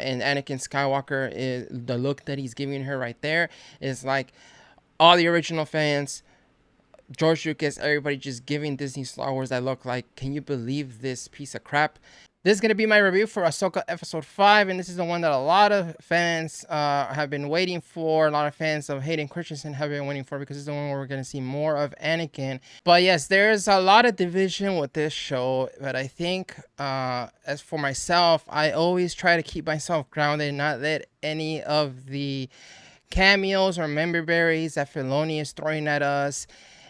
and Anakin Skywalker, is the look that he's giving her right there is like all the original fans, George Lucas, everybody just giving Disney Star Wars that look like, can you believe this piece of crap? This is going to be my review for Ahsoka Episode 5, and this is the one that a lot of fans have been waiting for. A lot of fans of Hayden Christensen have been waiting for, because it's the one where we're going to see more of Anakin. But yes, there's a lot of division with this show, but I think as for myself, I always try to keep myself grounded and not let any of the cameos or memberberries that Filoni is throwing at us.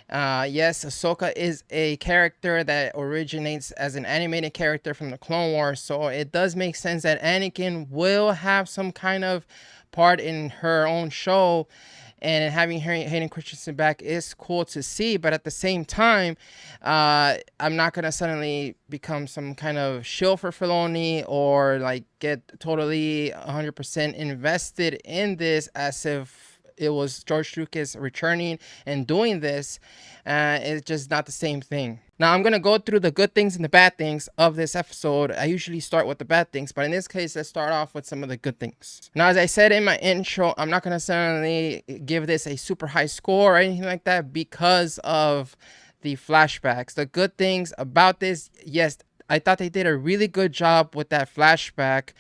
Yes, Ahsoka is a character that originates as an animated character from the Clone Wars, so it does make sense that Anakin will have some kind of part in her own show, and having Hayden Christensen back is cool to see. But at the same time, I'm not gonna suddenly become some kind of shill for Filoni or like get totally 100% invested in this as if it was George Lucas returning and doing this. It's just not the same thing. Now, I'm going to go through the good things and the bad things of this episode. I usually start with the bad things, but in this case, let's start off with some of the good things. Now, as I said in my intro, I'm not going to suddenly give this a super high score or anything like that because of the flashbacks. The good things about this, yes, I thought they did a really good job with that flashback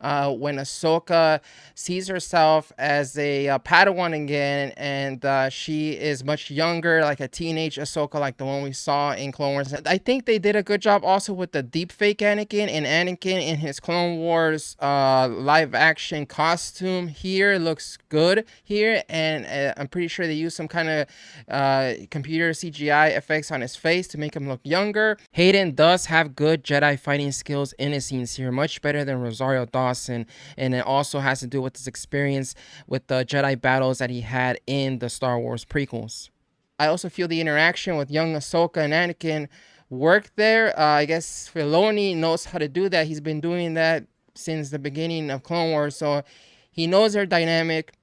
when Ahsoka sees herself as a Padawan again, and she is much younger, like a teenage Ahsoka, like the one we saw in Clone Wars. I think they did a good job also with the deepfake Anakin, and Anakin in his Clone Wars live action costume here looks good here, and I'm pretty sure they used some kind of computer CGI effects on his face to make him look younger. Hayden does have good Jedi fighting skills in his scenes here, much better than Rosario Dawson, and it also has to do with his experience with the Jedi battles that he had in the Star Wars prequels. I also feel the interaction with young Ahsoka and Anakin worked there. I guess Filoni knows how to do that. He's been doing that since the beginning of Clone Wars, so he knows their dynamic.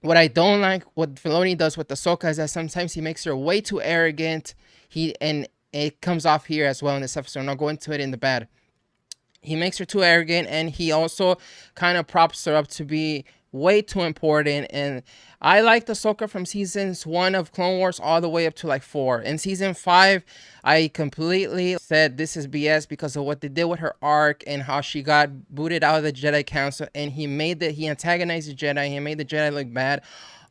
What I don't like what Filoni does with Ahsoka is that sometimes he makes her way too arrogant. And it comes off here as well in this episode, and I'll go into it in the bad. He makes her too arrogant, and he also kind of props her up to be way too important. And I liked Ahsoka from seasons 1 of Clone Wars all the way up to like 4. In season 5, I completely said this is BS because of what they did with her arc and how she got booted out of the Jedi Council, and he antagonized the Jedi, he made the Jedi look bad,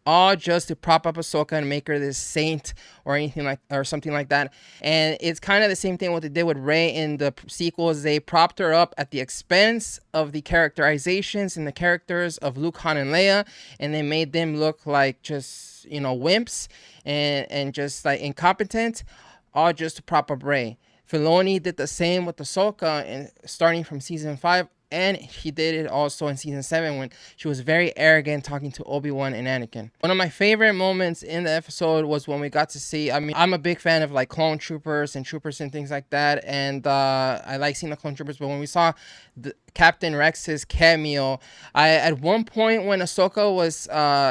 all just to prop up Ahsoka and make her this saint or anything like, or something like that. And it's kind of the same thing what they did with Rey in the sequels. They propped her up at the expense of the characterizations and the characters of Luke, Han, and Leia, and they made them look like just, you know, wimps and just like incompetent, all just to prop up Rey. Filoni did the same with Ahsoka, and starting from season 5. And he did it also in season 7 when she was very arrogant talking to Obi-Wan and Anakin. One of my favorite moments in the episode was when we got to see, I mean, I'm a big fan of like clone troopers and things like that. And I like seeing the clone troopers. But when we saw Captain Rex's cameo, at one point when Ahsoka was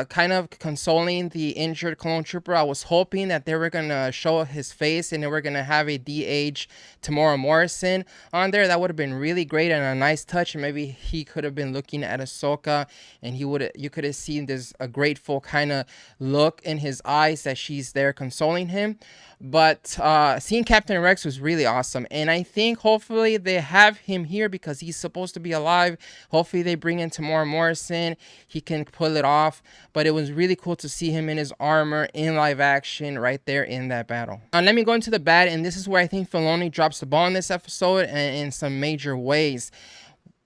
kind of consoling the injured clone trooper, I was hoping that they were going to show his face and they were going to have a de-age Tamora Morrison on there. That would have been really great and a nice touch. And maybe he could have been looking at Ahsoka, and you could have seen this a grateful kind of look in his eyes that she's there consoling him. But seeing Captain Rex was really awesome, and I think hopefully they have him here because he's supposed to be alive. Hopefully they bring in Tamora Morrison, he can pull it off. But it was really cool to see him in his armor in live action right there in that battle. Now let me go into the bad, and this is where I think Filoni drops the ball in this episode and in some major ways.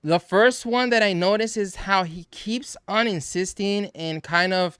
The first one that I notice is how he keeps on insisting and kind of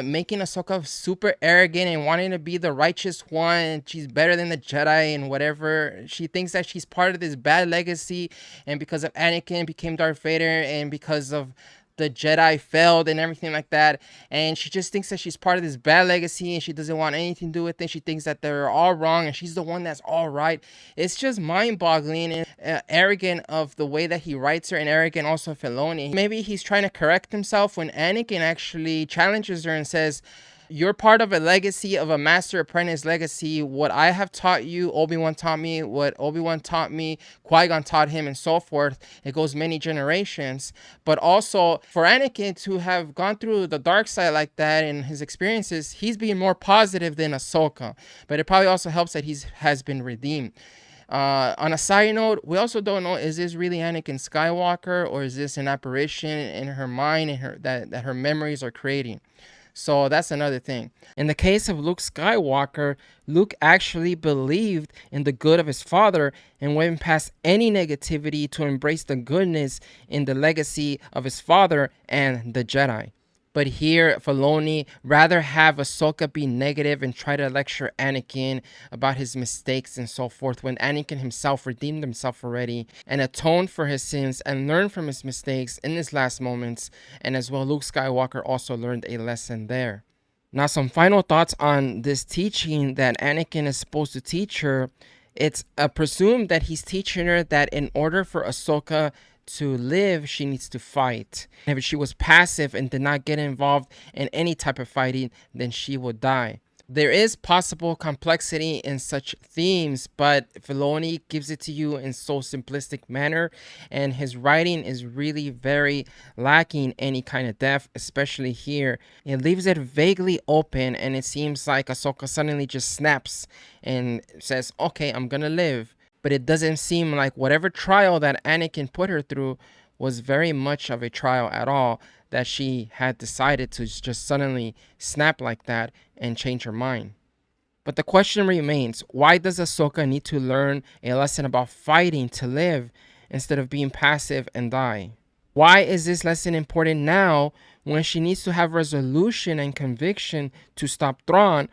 making Ahsoka super arrogant and wanting to be the righteous one. She's better than the Jedi and whatever. She thinks that she's part of this bad legacy, and because of Anakin became Darth Vader, and because of the Jedi failed and everything like that, and she just thinks that she's part of this bad legacy and she doesn't want anything to do with it. She thinks that they're all wrong and she's the one that's all right. It's just mind-boggling and arrogant of the way that he writes her, and arrogant also Filoni. Maybe he's trying to correct himself when Anakin actually challenges her and says, You're part of a legacy, of a master apprentice legacy. What I have taught you, Obi-Wan taught me. What Obi-Wan taught me, Qui-Gon taught him, and so forth. It goes many generations. But also, for Anakin to have gone through the dark side like that in his experiences, he's being more positive than Ahsoka. But it probably also helps that he has been redeemed. On a side note, we also don't know, is this really Anakin Skywalker, or is this an apparition in her mind and that her memories are creating? So that's another thing. In the case of Luke Skywalker, Luke actually believed in the good of his father and went past any negativity to embrace the goodness in the legacy of his father and the Jedi. But here, Filoni rather have Ahsoka be negative and try to lecture Anakin about his mistakes and so forth, when Anakin himself redeemed himself already and atoned for his sins and learned from his mistakes in his last moments. And as well, Luke Skywalker also learned a lesson there. Now, some final thoughts on this teaching that Anakin is supposed to teach her. It's presumed that he's teaching her that in order for Ahsoka to live, she needs to fight. If she was passive and did not get involved in any type of fighting, then she would die. There is possible complexity in such themes, but Filoni gives it to you in so simplistic manner, and his writing is really very lacking any kind of depth, especially here. It leaves it vaguely open, and it seems like Ahsoka suddenly just snaps and says, okay, I'm gonna live. But it doesn't seem like whatever trial that Anakin put her through was very much of a trial at all, that she had decided to just suddenly snap like that and change her mind. But the question remains, why does Ahsoka need to learn a lesson about fighting to live instead of being passive and die? Why is this lesson important now when she needs to have resolution and conviction to stop Thrawn,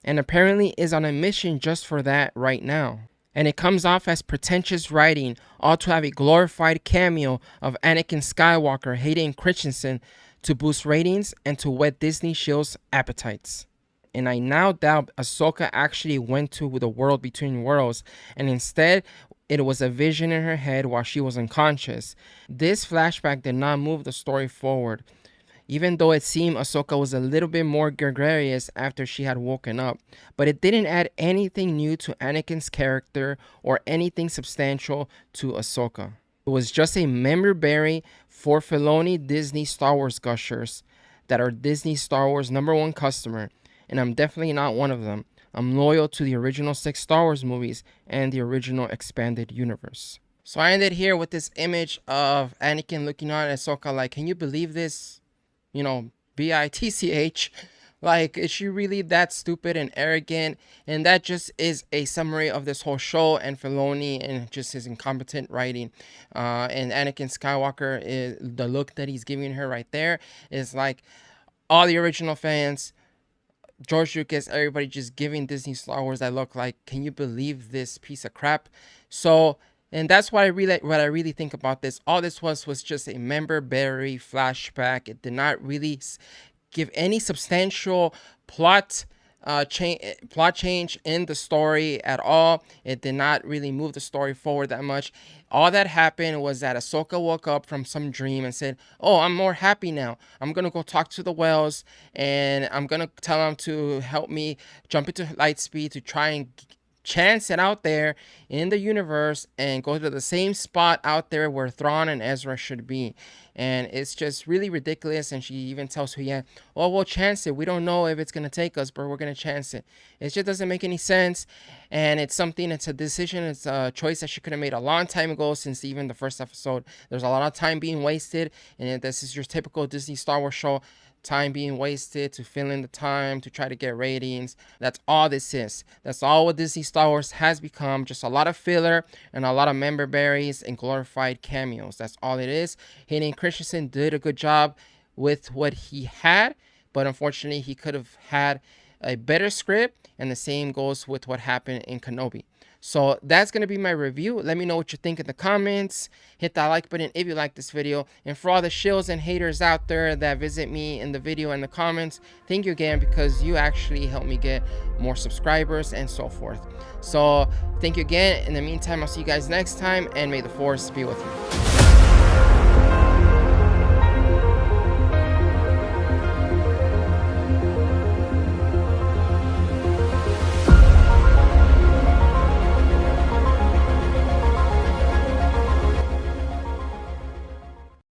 and apparently is on a mission just for that right now? And it comes off as pretentious writing, all to have a glorified cameo of Anakin Skywalker, Hayden Christensen, to boost ratings and to whet Disney Shield's appetites. And I now doubt Ahsoka actually went to the world between worlds, and instead it was a vision in her head while she was unconscious. This flashback did not move the story forward, even though it seemed Ahsoka was a little bit more gregarious after she had woken up. But it didn't add anything new to Anakin's character or anything substantial to Ahsoka. It was just a memberberry for Filoni Disney Star Wars gushers that are Disney Star Wars #1 customer, and I'm definitely not one of them. I'm loyal to the original 6 Star Wars movies and the original expanded universe. So I ended here with this image of Anakin looking on Ahsoka like, can you believe this? You know, bitch. Like, is she really that stupid and arrogant? And that just is a summary of this whole show and Filoni and just his incompetent writing. And Anakin Skywalker, is the look that he's giving her right there is like all the original fans, George Lucas, everybody just giving Disney Star Wars that look like, can you believe this piece of crap? So, and that's what I really think about this. All this was just a memberberry flashback. It did not really give any substantial plot change in the story at all. It did not really move the story forward that much. All that happened was that Ahsoka woke up from some dream and said, oh, I'm more happy now. I'm going to go talk to the whales, and I'm going to tell them to help me jump into light speed to try and chance it out there in the universe and go to the same spot out there where Thrawn and Ezra should be. And it's just really ridiculous. And she even tells Huyang, oh, we'll chance it. We don't know if it's going to take us, but we're going to chance it. It just doesn't make any sense. And it's a decision, it's a choice that she could have made a long time ago, since even the first episode. There's a lot of time being wasted. And this is your typical Disney Star Wars show. Time being wasted to fill in the time to try to get ratings. That's all this is. That's all what Disney Star Wars has become. Just a lot of filler and a lot of memberberries and glorified cameos. That's all it is. Hayden Christensen did a good job with what he had, but unfortunately he could have had a better script, and the same goes with what happened in Kenobi. So that's going to be my review. Let me know what you think in the comments. Hit that like button if you like this video. And for all the shills and haters out there that visit me in the video and the comments, thank you again, because you actually help me get more subscribers and so forth. So thank you again. In the meantime, I'll see you guys next time, and may the Force be with you.